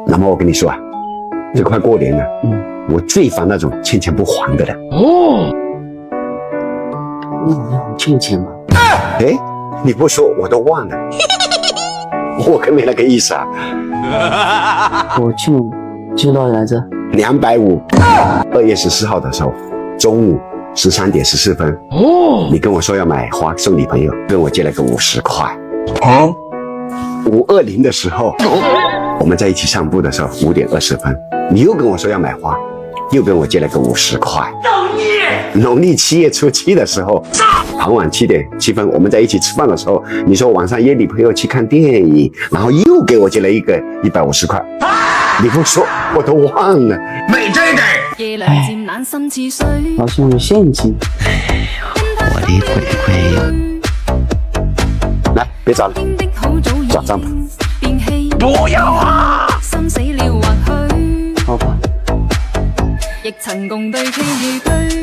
那么我跟你说啊，这快过年了，我最烦那种欠钱不还的了。哦，你好像欠钱吧？哎，你不说我都忘了，我可没那个意思啊。我欠多少来着250。2月14号的时候，中午13点14分，你跟我说要买花送女朋友，跟我借了个50块。520的时候，我们在一起散步的时候5点20分，你又跟我说要买花，又跟我借了个50块。农历7月初7的时候，傍晚7点7分，我们在一起吃饭的时候，你说晚上约女朋友去看电影，然后又给我借了一个150块。你不说我都忘了。没这个。好像有陷阱。我的鬼鬼，来，别找了，转账吧。不要啊！好吧。亦曾共對戲如對。